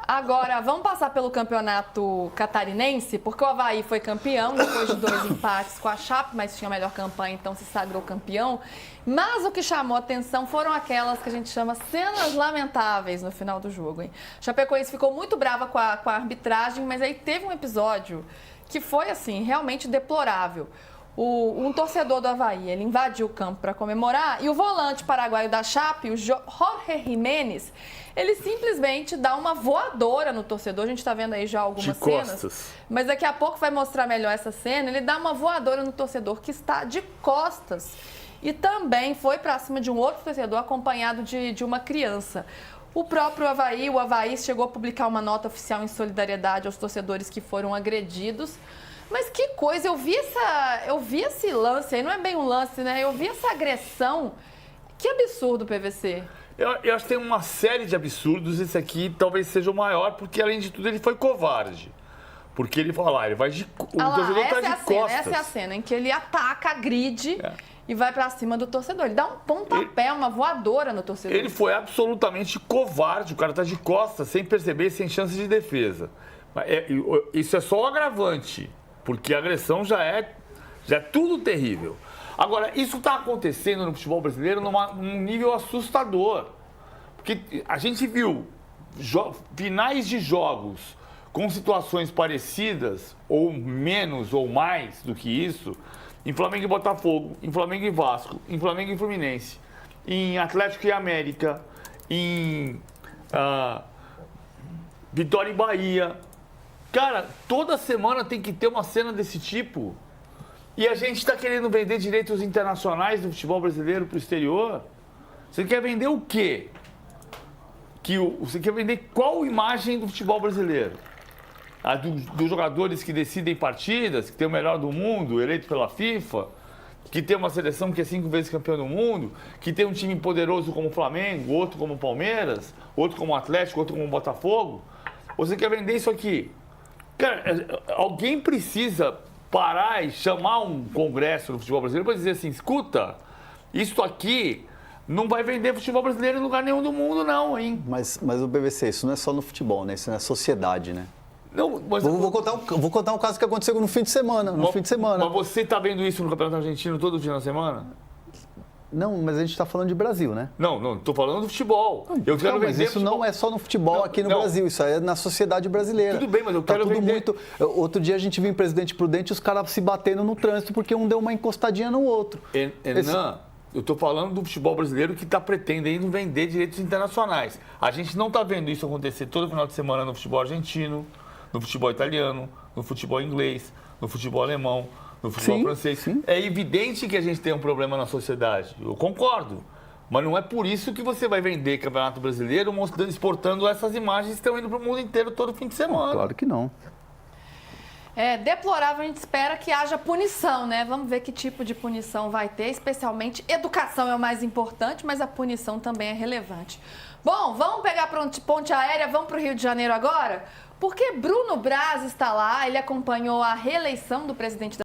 Agora, vamos passar pelo campeonato catarinense, porque o Avaí foi campeão depois de 2 empates com a Chape, mas tinha a melhor campanha, então se sagrou campeão. Mas o que chamou a atenção foram aquelas que a gente chama cenas lamentáveis no final do jogo, hein? Chapecoense ficou muito brava com a arbitragem, mas aí teve um episódio que foi, assim, realmente deplorável. Um torcedor do Avaí, ele invadiu o campo para comemorar e o volante paraguaio da Chape, o Jorge Jiménez, ele simplesmente dá uma voadora no torcedor. A gente está vendo aí já algumas cenas, mas daqui a pouco vai mostrar melhor essa cena. Ele dá uma voadora no torcedor que está de costas e também foi para cima de um outro torcedor acompanhado de uma criança. O próprio Avaí, o Avaí chegou a publicar uma nota oficial em solidariedade aos torcedores que foram agredidos. Mas que coisa, eu vi esse lance aí, não é bem um lance, né? Eu vi essa agressão. Que absurdo, PVC. Eu acho que tem uma série de absurdos, esse aqui talvez seja o maior, porque além de tudo ele foi covarde. Porque ele vai lá, ele vai de... O torcedor tá de costas. Essa é a cena em que ele ataca, agride e vai pra cima do torcedor. Ele dá um pontapé, uma voadora no torcedor. Ele foi absolutamente covarde, o cara tá de costas, sem perceber, sem chance de defesa. Isso é só o agravante. Porque a agressão já é tudo terrível. Agora, isso está acontecendo no futebol brasileiro num nível assustador. Porque a gente viu finais de jogos com situações parecidas, ou menos, ou mais do que isso, em Flamengo e Botafogo, em Flamengo e Vasco, em Flamengo e Fluminense, em Atlético e América, em Vitória e Bahia. Cara, toda semana tem que ter uma cena desse tipo. E a gente está querendo vender direitos internacionais do futebol brasileiro para o exterior. Você quer vender o quê? Você quer vender qual imagem do futebol brasileiro? A dos jogadores que decidem partidas, que tem o melhor do mundo, eleito pela FIFA, que tem uma seleção que é 5 vezes campeão do mundo, que tem um time poderoso como o Flamengo, outro como o Palmeiras, outro como o Atlético, outro como o Botafogo? Ou você quer vender isso aqui? Cara, alguém precisa parar e chamar um congresso no futebol brasileiro para dizer assim, escuta, isso aqui não vai vender futebol brasileiro em lugar nenhum do mundo não, hein? Mas o PVC, isso não é só no futebol, né? Isso é na sociedade, né? Não, mas vou contar um caso que aconteceu no fim de semana. Mas você está vendo isso no Campeonato Argentino todo dia na semana? Não, mas a gente está falando de Brasil, né? Não, estou falando do futebol. Mas isso não é só no futebol aqui no Brasil, isso é na sociedade brasileira. Tudo bem, mas eu quero vender... Outro dia a gente viu em Presidente Prudente os caras se batendo no trânsito porque um deu uma encostadinha no outro. Não, eu estou falando do futebol brasileiro que está pretendendo vender direitos internacionais. A gente não está vendo isso acontecer todo final de semana no futebol argentino, no futebol italiano, no futebol inglês, no futebol alemão, no futebol francês. Sim. É evidente que a gente tem um problema na sociedade, eu concordo. Mas não é por isso que você vai vender Campeonato Brasileiro exportando essas imagens que estão indo para o mundo inteiro todo fim de semana. Claro que não. É deplorável, a gente espera que haja punição, né? Vamos ver que tipo de punição vai ter, especialmente educação é o mais importante, mas a punição também é relevante. Bom, vamos pegar ponte aérea, vamos para o Rio de Janeiro agora? Porque Bruno Braz está lá, ele acompanhou a reeleição do presidente da